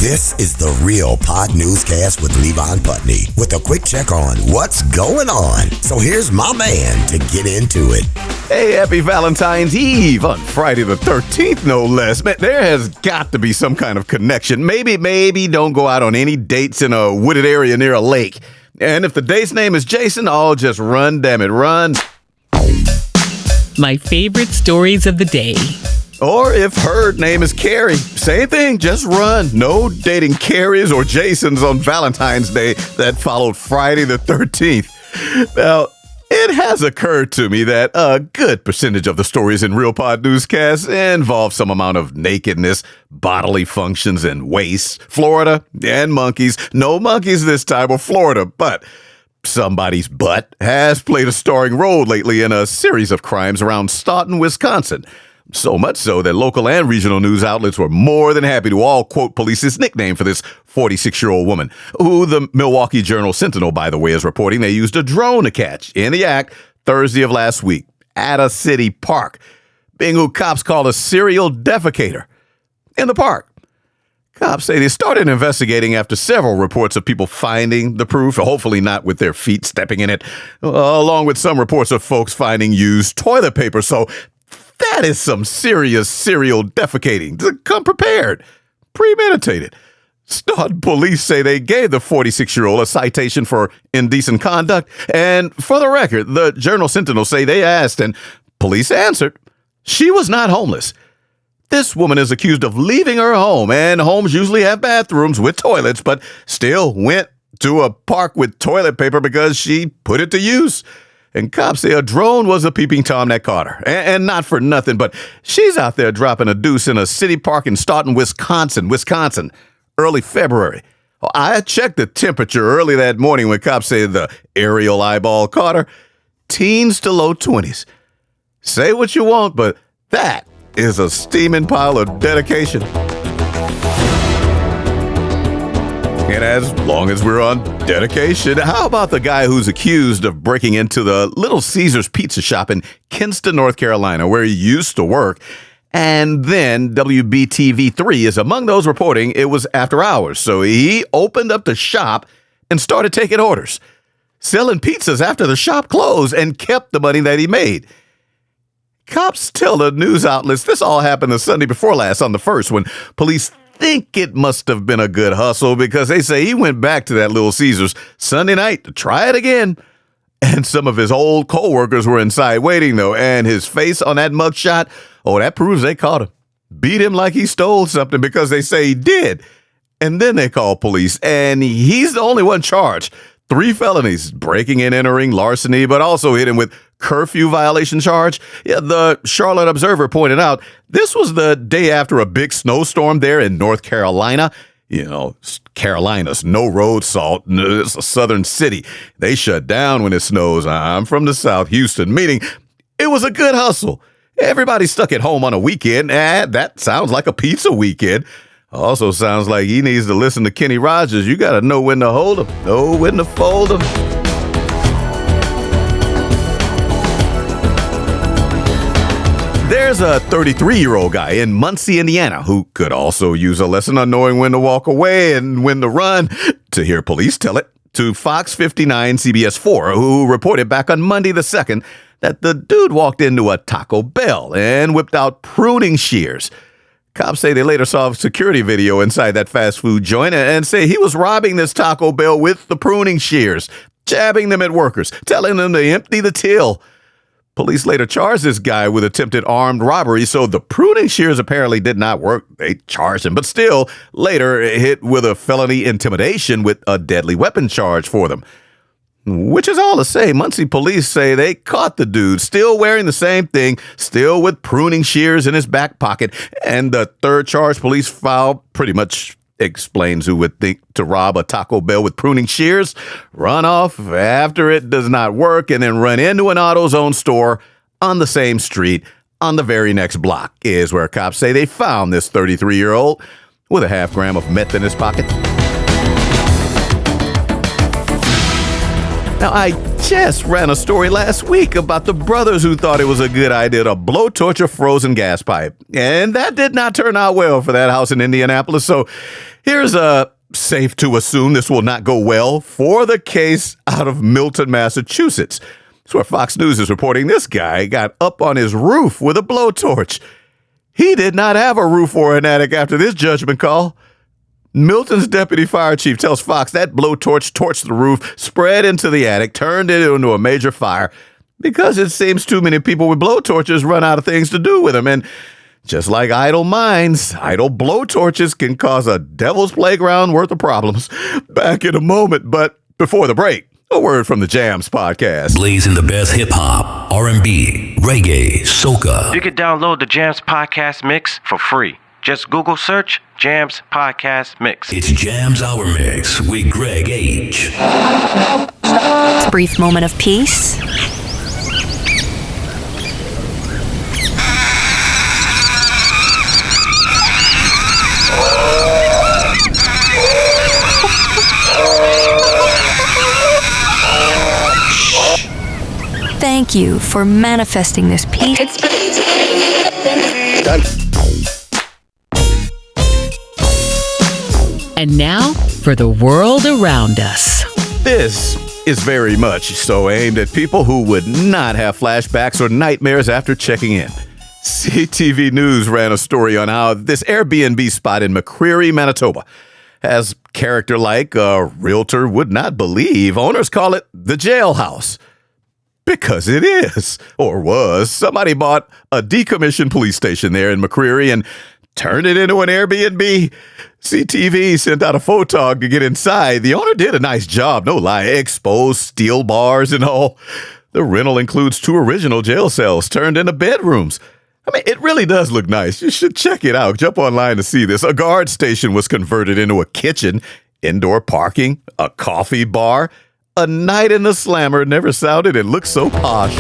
This is the Real Pod Newscast with Levon Putney with a quick check on what's going on. So here's my man to get into it. Hey, happy Valentine's Eve on Friday the 13th, no less. Man, there has got to be some kind of connection. Maybe don't go out on any dates in a wooded area near a lake. And if the date's name is Jason, oh, just run, damn it, run. My favorite stories of the day. Or if her name is Carrie, same thing, just run. No dating Carries or Jasons on Valentine's Day that followed Friday the 13th. Now, it has occurred to me that a good percentage of the stories in Real Pod Newscasts involve some amount of nakedness, bodily functions, and waste. Florida and monkeys. No monkeys this time, or Florida, but somebody's butt has played a starring role lately in a series of crimes around Staunton, Wisconsin. So much so that local and regional news outlets were more than happy to all quote police's nickname for this 46-year-old woman, who the Milwaukee Journal-Sentinel, by the way, is reporting they used a drone to catch in the act Thursday of last week at a city park, being who cops call a serial defecator in the park. Cops say they started investigating after several reports of people finding the proof, hopefully not with their feet stepping in it, along with some reports of folks finding used toilet paper. So that is some serious serial defecating. Come prepared, premeditated. Staunton police say they gave the 46-year-old a citation for indecent conduct. And for the record, the Journal-Sentinel say they asked and police answered she was not homeless. This woman is accused of leaving her home, and homes usually have bathrooms with toilets, but still went to a park with toilet paper because she put it to use. And cops say a drone was a peeping Tom that caught her. And not for nothing, but she's out there dropping a deuce in a city park in Staunton, Wisconsin, early February. I checked the temperature early that morning when cops say the aerial eyeball caught her. Teens to low 20s. Say what you want, but that is a steaming pile of dedication. And as long as we're on dedication, how about the guy who's accused of breaking into the Little Caesars pizza shop in Kinston, North Carolina, where he used to work? And then WBTV3 is among those reporting it was after hours. So he opened up the shop and started taking orders, selling pizzas after the shop closed, and kept the money that he made. Cops tell the news outlets this all happened the Sunday before last on the 1st when police think it must have been a good hustle because they say he went back to that Little Caesars Sunday night to try it again. And some of his old co-workers were inside waiting, though, and his face on that mugshot, oh, that proves they caught him. Beat him like he stole something because they say he did. And then they call police, and he's the only one charged. 3 felonies, breaking and entering, larceny, but also hit him with curfew violation charge. Yeah, the Charlotte Observer pointed out this was the day after a big snowstorm there in North Carolina. You know, Carolina's no road salt. It's a southern city. They shut down when it snows. I'm from the South, Houston, meaning it was a good hustle. Everybody stuck at home on a weekend. That sounds like a pizza weekend. Also sounds like he needs to listen to Kenny Rogers. You got to know when to hold him, know when to fold him. There's a 33-year-old guy in Muncie, Indiana, who could also use a lesson on knowing when to walk away and when to run, to hear police tell it to Fox 59 CBS 4, who reported back on Monday the 2nd that the dude walked into a Taco Bell and whipped out pruning shears. Cops say they later saw a security video inside that fast food joint and say he was robbing this Taco Bell with the pruning shears, jabbing them at workers, telling them to empty the till. Police later charged this guy with attempted armed robbery, so the pruning shears apparently did not work. They charged him, but still later hit with a felony intimidation with a deadly weapon charge for them. Which is all to say, Muncie police say they caught the dude still wearing the same thing, still with pruning shears in his back pocket. And the third charge police filed pretty much explains who would think to rob a Taco Bell with pruning shears, run off after it does not work, and then run into an AutoZone store on the same street on the very next block is where cops say they found this 33-year-old with a half gram of meth in his pocket. Now, I just ran a story last week about the brothers who thought it was a good idea to blowtorch a frozen gas pipe. And that did not turn out well for that house in Indianapolis. So here's a safe to assume this will not go well for the case out of Milton, Massachusetts. That's where Fox News is reporting this guy got up on his roof with a blowtorch. He did not have a roof or an attic after this judgment call. Milton's deputy fire chief tells Fox that blowtorch torched the roof, spread into the attic, turned it into a major fire because it seems too many people with blowtorches run out of things to do with them. And just like idle minds, idle blowtorches can cause a devil's playground worth of problems. Back in a moment, but before the break, a word from the Jams podcast. Blazing the best hip-hop, R&B, reggae, soca. You can download the Jams podcast mix for free. Just Google search Jams Podcast Mix. It's Jams Hour Mix with Greg H. Brief moment of peace. Thank you for manifesting this peace. Done. And now for the world around us. This is very much so aimed at people who would not have flashbacks or nightmares after checking in. CTV News ran a story on how this Airbnb spot in McCreary, Manitoba, has character like a realtor would not believe. Owners call it the Jailhouse. Because it is, or was. Somebody bought a decommissioned police station there in McCreary and turned it into an Airbnb. CTV sent out a photog to get inside. The owner did a nice job, no lie. Exposed steel bars and all. The rental includes 2 original jail cells turned into bedrooms. I mean, it really does look nice. You should check it out. Jump online to see this. A guard station was converted into a kitchen, indoor parking, a coffee bar. A night in the slammer never sounded and looked so posh.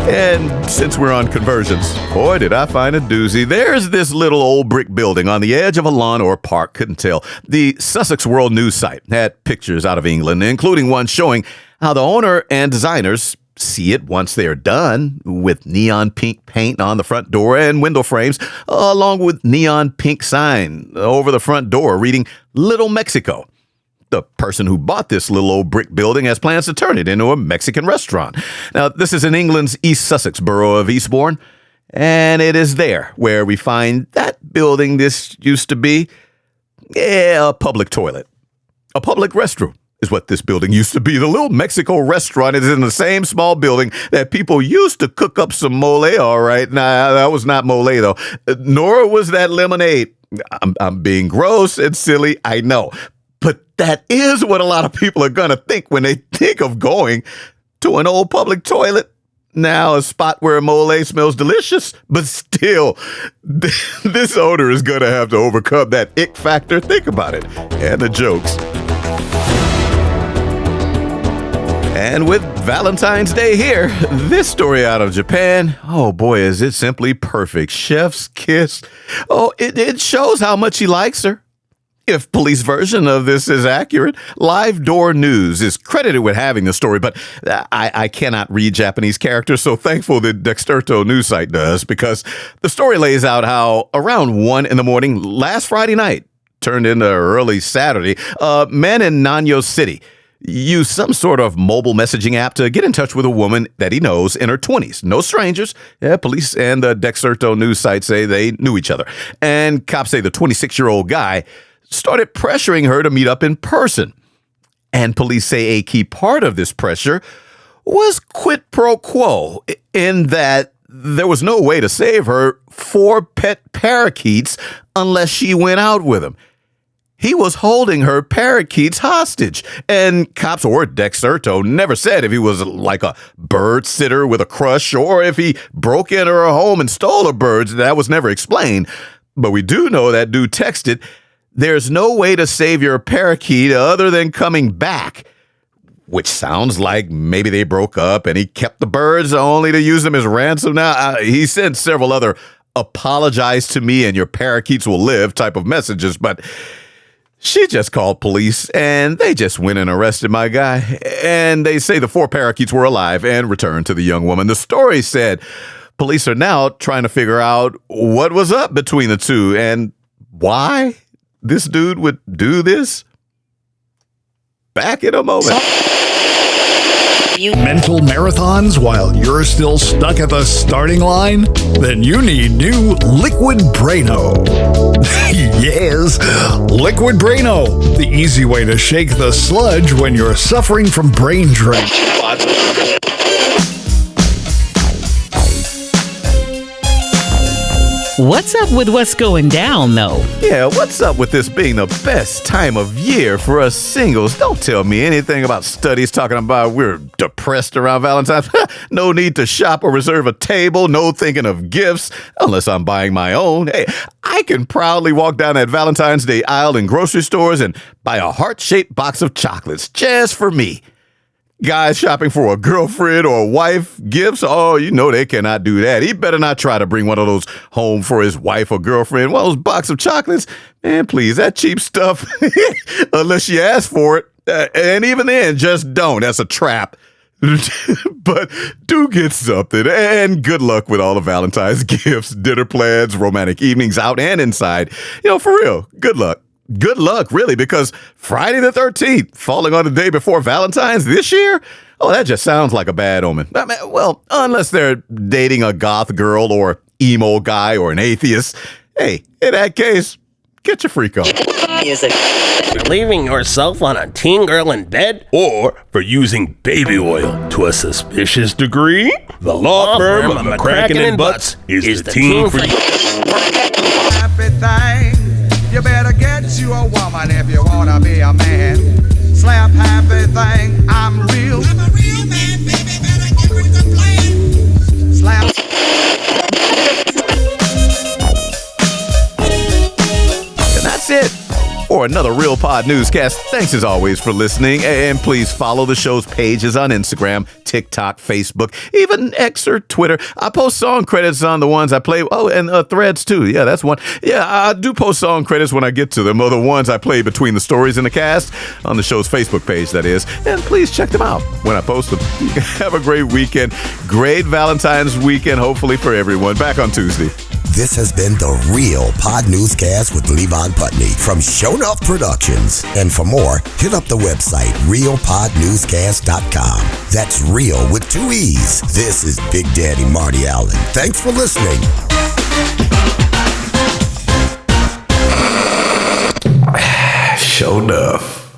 And since we're on conversions, boy, did I find a doozy. There's this little old brick building on the edge of a lawn or park, couldn't tell. The Sussex World News site had pictures out of England, including one showing how the owner and designers see it once they're done, with neon pink paint on the front door and window frames, along with neon pink sign over the front door reading Little Mexico. The person who bought this little old brick building has plans to turn it into a Mexican restaurant. Now, this is in England's East Sussex borough of Eastbourne, and it is there where we find that building this used to be. A public toilet. A public restroom is what this building used to be. The Little Mexico restaurant is in the same small building that people used to cook up some mole, all right. Nah, that was not mole, though. Nor was that lemonade. I'm being gross and silly, I know. But that is what a lot of people are going to think when they think of going to an old public toilet. Now, a spot where mole smells delicious, but still, this owner is going to have to overcome that ick factor. Think about it. And the jokes. And with Valentine's Day here, this story out of Japan, oh boy, is it simply perfect. Chef's kiss. Oh, it shows how much he likes her. If police version of this is accurate, Live Door News is credited with having the story, but I cannot read Japanese characters, so thankful that Dexterto news site does, because the story lays out how around 1 a.m. last Friday night, turned into early Saturday, men in Nanyo City used some sort of mobile messaging app to get in touch with a woman that he knows in her 20s. No strangers. Yeah, police and the Dexterto news site say they knew each other. And cops say the 26-year-old guy started pressuring her to meet up in person. And police say a key part of this pressure was quid pro quo, in that there was no way to save her 4 pet parakeets unless she went out with him. He was holding her parakeets hostage, and cops or Dexterto never said if he was like a bird sitter with a crush or if he broke into her home and stole her birds. That was never explained. But we do know that dude texted, "There's no way to save your parakeet other than coming back," which sounds like maybe they broke up and he kept the birds only to use them as ransom. Now, he sent several other "apologize to me and your parakeets will live" type of messages, but She just called police, and they just went and arrested my guy. And they say the 4 parakeets were alive and returned to the young woman. The story said police are now trying to figure out what was up between the two and why this dude would do this. Back in a moment. Mental marathons while you're still stuck at the starting line? Then you need new Liquid Braino. Yes, Liquid Braino, the easy way to shake the sludge when you're suffering from brain drain. What's up with what's going down, though? Yeah, what's up with this being the best time of year for us singles? Don't tell me anything about studies talking about we're depressed around Valentine's. No need to shop or reserve a table, no thinking of gifts, unless I'm buying my own. Hey, I can proudly walk down that Valentine's Day aisle in grocery stores and buy a heart-shaped box of chocolates just for me. Guys shopping for a girlfriend or a wife gifts, oh, you know they cannot do that. He better not try to bring one of those home for his wife or girlfriend. One of those box of chocolates, man, please, that cheap stuff, unless you ask for it. And even then, just don't. That's a trap. But do get something, and good luck with all the Valentine's gifts, dinner plans, romantic evenings out and inside. For real, good luck. Good luck, really, because Friday the 13th, falling on the day before Valentine's this year? Oh, that just sounds like a bad omen. I mean, well, unless they're dating a goth girl or emo guy or an atheist. Hey, in that case, get your freak on. For leaving yourself on a teen girl in bed? Or for using baby oil to a suspicious degree? The law firm of McCracken and Butts is the team for you. Happy thing. You better get you a woman if you wanna be a man. Slap happy thing, I'm real. I'm a real man, baby, better get with the plan. Slap. And that's it for another Real Pod newscast. Thanks as always for listening, and please follow the show's pages on Instagram, TikTok, Facebook, even X or Twitter. I post song credits on the ones I play. Oh, and Threads too. Yeah, that's one. Yeah, I do post song credits when I get to them, or the ones I play between the stories and the cast on the show's Facebook page, that is. And please check them out when I post them. Have a great weekend. Great Valentine's weekend, hopefully, for everyone. Back on Tuesday. This has been the Real Pod Newscast with Levon Putney from Shownuff Productions. And for more, hit up the website, realpodnewscast.com. That's real with 2 E's. This is Big Daddy Marty Allen. Thanks for listening. Shownuff.